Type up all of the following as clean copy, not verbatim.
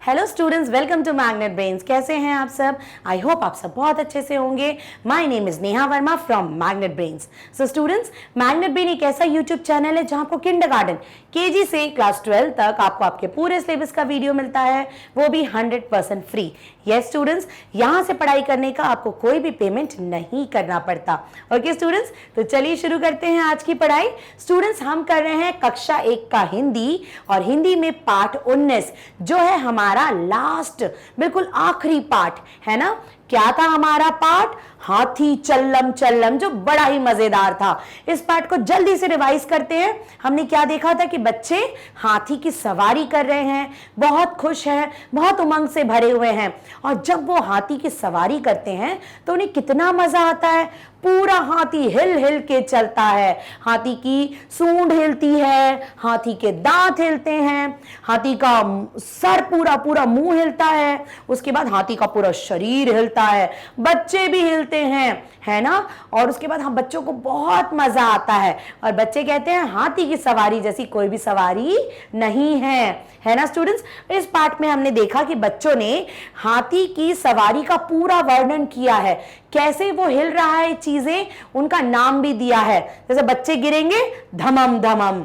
Hello students, welcome to Magnet Brains. कैसे हैं आप सब? आई होप आप सब बहुत अच्छे से होंगे। My name is Neha Verma from magnet brains. So students, magnet brain एक ऐसा यूट्यूब चैनल है जहां आपको किंडरगार्टन केजी से क्लास 12 तक आपको आपके पूरे सिलेबस का वीडियो मिलता है, वो भी 100% फ्री। यस स्टूडेंट्स, यहां से पढ़ाई करने का आपको कोई भी पेमेंट नहीं करना पड़ता। ओके स्टूडेंट्स, तो चलिए शुरू करते हैं आज की पढ़ाई। स्टूडेंट्स, हम कर रहे हैं कक्षा 1 का हिंदी, और हिंदी में पाठ 19 जो है हमारा लास्ट, बिल्कुल आखिरी पाठ है ना। क्या था हमारा पाठ? हाथी चल्लम चल्लम, जो बड़ा ही मजेदार था। इस पाठ को जल्दी से रिवाइज करते हैं। हमने क्या देखा था कि बच्चे हाथी की सवारी कर रहे हैं, बहुत खुश हैं, बहुत उमंग से भरे हुए हैं, और जब वो हाथी की सवारी करते हैं तो उन्हें कितना मजा आता है। पूरा हाथी हिल हिल के चलता है, हाथी की सूंड हिलती है, हाथी के दांत हिलते हैं, हाथी का सर पूरा पूरा मुंह हिलता है, उसके बाद हाथी का पूरा शरीर हिलता है, बच्चे भी हिलते हैं, है ना। और उसके बाद हम बच्चों को बहुत मजा आता है, और बच्चे कहते हैं हाथी की सवारी जैसी कोई भी सवारी नहीं है ना स्टूडेंट्स। इस पाठ में हमने देखा कि बच्चों ने हाथी की सवारी का पूरा वर्णन किया है, कैसे वो हिल रहा है, चीजें उनका नाम भी दिया है। जैसे बच्चे गिरेंगे, धमम धमम,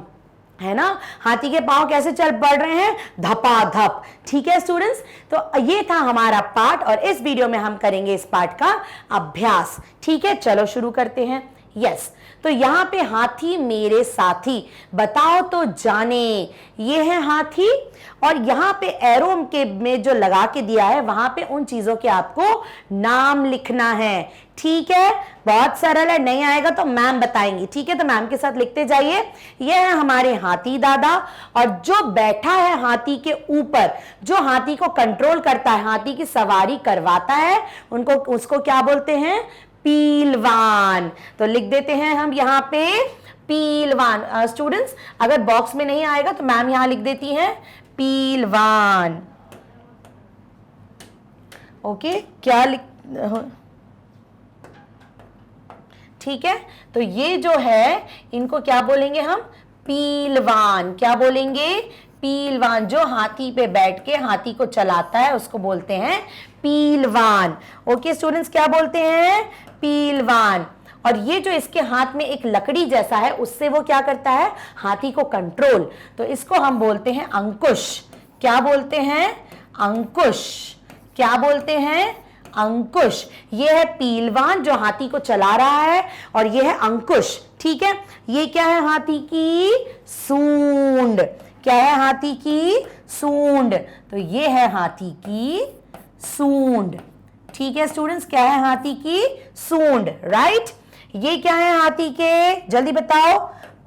है ना। हाथी के पांव कैसे चल पड़ रहे हैं, धपाधप। ठीक है स्टूडेंट्स, तो ये था हमारा पाठ, और इस वीडियो में हम करेंगे इस पाठ का अभ्यास। ठीक है, चलो शुरू करते हैं। यस, तो यहां पे हाथी मेरे साथी, बताओ तो जाने, ये है हाथी, और यहां पे एरो के में जो लगा के दिया है वहां पे उन चीजों के आपको नाम लिखना है। ठीक है, बहुत सरल है, नहीं आएगा तो मैम बताएंगी। ठीक है, तो मैम के साथ लिखते जाइए। ये है हमारे हाथी दादा, और जो बैठा है हाथी के ऊपर, जो हाथी को कंट्रोल करता है, हाथी की सवारी करवाता है, उसको क्या बोलते हैं? पीलवान। तो लिख देते हैं हम यहाँ पे पीलवान। स्टूडेंट्स, अगर बॉक्स में नहीं आएगा तो मैम यहां लिख देती हैं पीलवान। ओके, क्या लिख, ठीक है, तो ये जो है इनको क्या बोलेंगे हम? पीलवान। क्या बोलेंगे? पीलवान। जो हाथी पे बैठ के हाथी को चलाता है उसको बोलते हैं पीलवान। ओके स्टूडेंट्स, क्या बोलते हैं? पीलवान। और ये जो इसके हाथ में एक लकड़ी जैसा है, उससे वो क्या करता है? हाथी को कंट्रोल। तो इसको हम बोलते हैं अंकुश। क्या बोलते हैं? अंकुश। क्या बोलते हैं? अंकुश। ये है पीलवान जो हाथी को चला रहा है, और ये है अंकुश। ठीक है, ये क्या है? हाथी की सूंड। क्या है? हाथी की सूंड। तो ये है हाथी की सूंड। ठीक है स्टूडेंट्स, क्या है? हाथी की सूंड, राइट। ये क्या है हाथी के? जल्दी बताओ।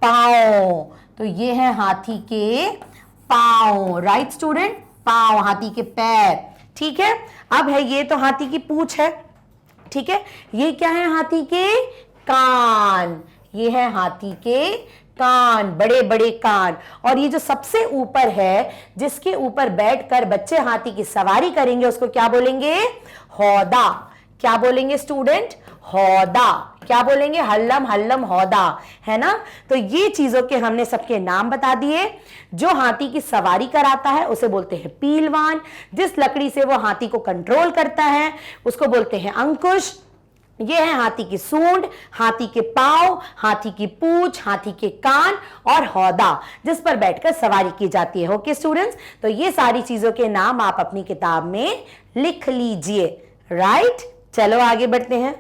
पांव। तो ये है हाथी के पांव, राइट स्टूडेंट, पांव, हाथी के पैर। ठीक है, अब है ये तो हाथी की पूंछ है। ठीक है, ये क्या है? हाथी के कान। ये है हाथी के कान, बड़े बड़े कान। और ये जो सबसे ऊपर है, जिसके ऊपर बैठकर बच्चे हाथी की सवारी करेंगे, उसको क्या बोलेंगे? हौदा। क्या बोलेंगे स्टूडेंट? हौदा। क्या बोलेंगे? हल्लम हल्लम हौदा, है ना। तो ये चीजों के हमने सबके नाम बता दिए। जो हाथी की सवारी कराता है उसे बोलते हैं पीलवान। जिस लकड़ी से वो हाथी को कंट्रोल करता है उसको बोलते हैं अंकुश। ये है हाथी की सूंड, हाथी के पांव, हाथी की पूंछ, हाथी के कान, और हौदा जिस पर बैठकर सवारी की जाती है। ओके स्टूडेंट्स, तो ये सारी चीजों के नाम आप अपनी किताब में लिख लीजिए, राइट। चलो आगे बढ़ते हैं।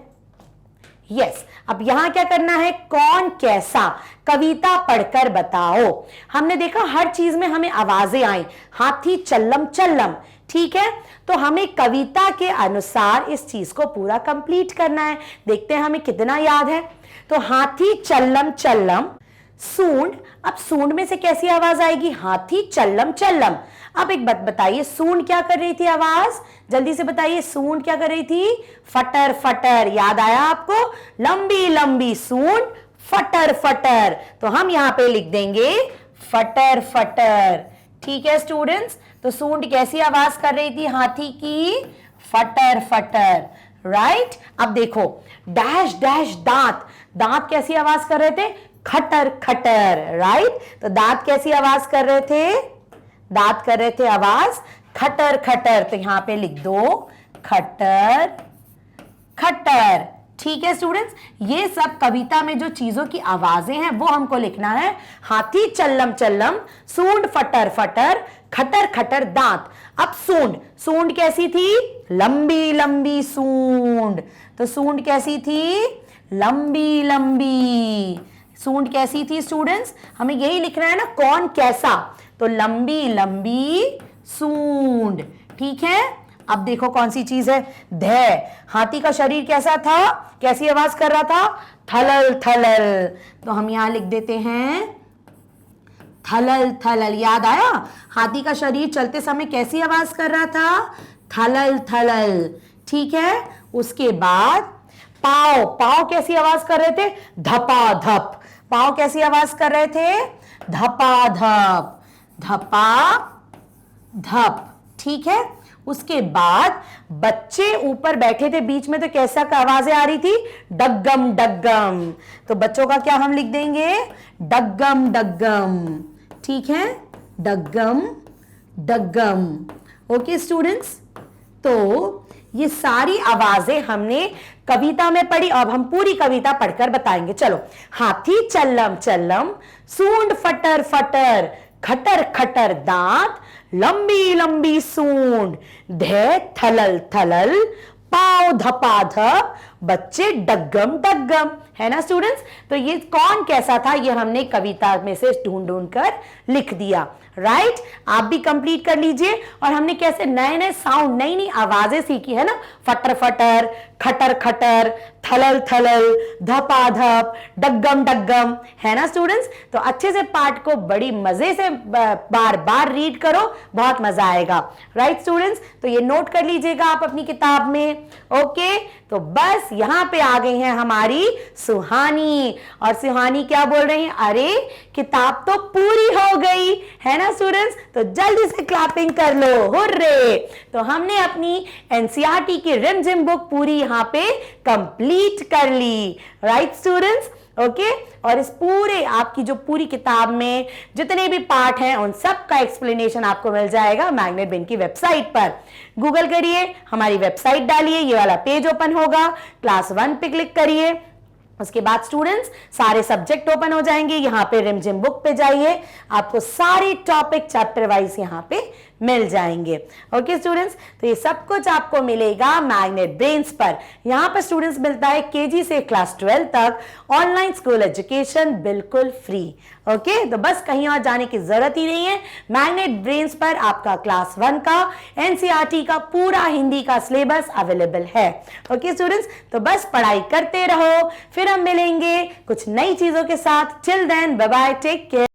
यस, अब यहां क्या करना है? कौन कैसा, कविता पढ़कर बताओ। हमने देखा हर चीज में हमें आवाजें आई, हाथी चल्लम चल्लम। ठीक है, तो हमें कविता के अनुसार इस चीज को पूरा कंप्लीट करना है। देखते हैं हमें कितना याद है। तो हाथी चल्लम चल्लम, सूंड। अब सूंड में से कैसी आवाज आएगी? हाथी चल्लम चल्लम। अब एक बात बताइए, सूंड क्या कर रही थी आवाज? जल्दी से बताइए, सूंड क्या कर रही थी? फटर फटर। याद आया आपको? लंबी लंबी सूंड, फटर फटर। तो हम यहां पे लिख देंगे फटर फटर। ठीक है स्टूडेंट्स, तो सूंड कैसी आवाज कर रही थी हाथी की? फटर फटर, राइट। अब देखो, डैश डैश दांत, दांत कैसी आवाज कर रहे थे? खटर खटर, राइट। तो दांत कैसी आवाज कर रहे थे? दांत कर रहे थे आवाज खटर खटर, तो यहां पे लिख दो खटर खटर। ठीक है स्टूडेंट्स, ये सब कविता में जो चीजों की आवाजें हैं वो हमको लिखना है। हाथी चल्लम चल्लम, सूंड फटर फटर, खटर खटर दांत। अब सूंड, सूंड कैसी थी? लंबी लंबी सूंड। तो सूंड कैसी थी? लंबी लंबी। सूंड कैसी थी स्टूडेंट्स? हमें यही लिखना है ना, कौन कैसा। तो लंबी लंबी सूंड। ठीक है, अब देखो कौन सी चीज है? धै। हाथी का शरीर कैसा था? कैसी आवाज कर रहा था? थलल थलल। तो हम यहां लिख देते हैं थलल थलल। याद आया? हाथी का शरीर चलते समय कैसी आवाज कर रहा था? थलल थलल। ठीक है, उसके बाद पाव। पाव कैसी आवाज कर रहे थे? धपा धप। पाव कैसी आवाज कर रहे थे? धपा धप, धपा धप। ठीक है, उसके बाद बच्चे ऊपर बैठे थे बीच में, तो कैसा आवाजें आ रही थी? डग्गम डग्गम। तो बच्चों का क्या हम लिख देंगे? डग्गम डग्गम। ठीक है, डग्गम डग्गम। ओके स्टूडेंट्स, तो ये सारी आवाजें हमने कविता में पढ़ी। अब हम पूरी कविता पढ़कर बताएंगे। चलो, हाथी चल्लम चल्लम, सूंड फटर फटर, खटर खटर दांत, लंबी लंबी सूंड, धै थलल थलल, पाव धपाधप, बच्चे डग्गम डग्गम। है ना स्टूडेंट्स? तो ये कौन कैसा था ये हमने कविता में से ढूंढ ढूंढ कर लिख दिया। राइट, आप भी कंप्लीट कर लीजिए। और हमने कैसे नए नए साउंड, नई नई आवाजें सीखी है ना, फटर फटर, खटर खटर, थलल थलल, धपाधप, डग्गम डग्गम। है ना स्टूडेंट्स? तो अच्छे से पाठ को बड़ी मजे से बार बार रीड करो, बहुत मजा आएगा। राइट स्टूडेंट्स, तो ये नोट कर लीजिएगा आप अपनी किताब में। ओके, तो बस यहां पे आ गई है हमारी सुहानी। और सुहानी क्या बोल रही है? अरे किताब तो पूरी हो गई। है ना स्टूडेंट्स? तो जल्दी से क्लैपिंग कर लो, हुर्रे। तो हमने अपनी एनसीईआरटी की रिम जिम बुक पूरी यहां पे कंप्लीट कर ली। Right students? ओके, और इस पूरे आपकी जो पूरी किताब में जितने भी पार्ट हैं उन सब का एक्सप्लेनेशन आपको मिल जाएगा मैग्नेट ब्रेन की वेबसाइट पर। गूगल करिए, हमारी वेबसाइट डालिए, ये वाला पेज ओपन होगा, क्लास 1 पे क्लिक करिए। उसके बाद स्टूडेंट्स सारे सब्जेक्ट ओपन हो जाएंगे। यहाँ पे रिम जिम बुक पे जाइए, आपको सारे टॉपिक चैप्टर वाइज यहाँ पे मिल जाएंगे। ओके स्टूडेंट्स, तो ये सब कुछ आपको मिलेगा मैग्नेट ब्रेन्स पर। यहाँ पर स्टूडेंट्स मिलता है केजी से क्लास 12 तक ऑनलाइन स्कूल एजुकेशन बिल्कुल फ्री। ओके, तो बस कहीं और जाने की जरूरत ही नहीं है। मैग्नेट ब्रेन्स पर आपका क्लास 1 का एनसीईआरटी का पूरा हिंदी का सिलेबस अवेलेबल है। ओके स्टूडेंट्स, तो बस पढ़ाई करते रहो, फिर हम मिलेंगे कुछ नई चीजों के साथ। Till then bye bye, take care.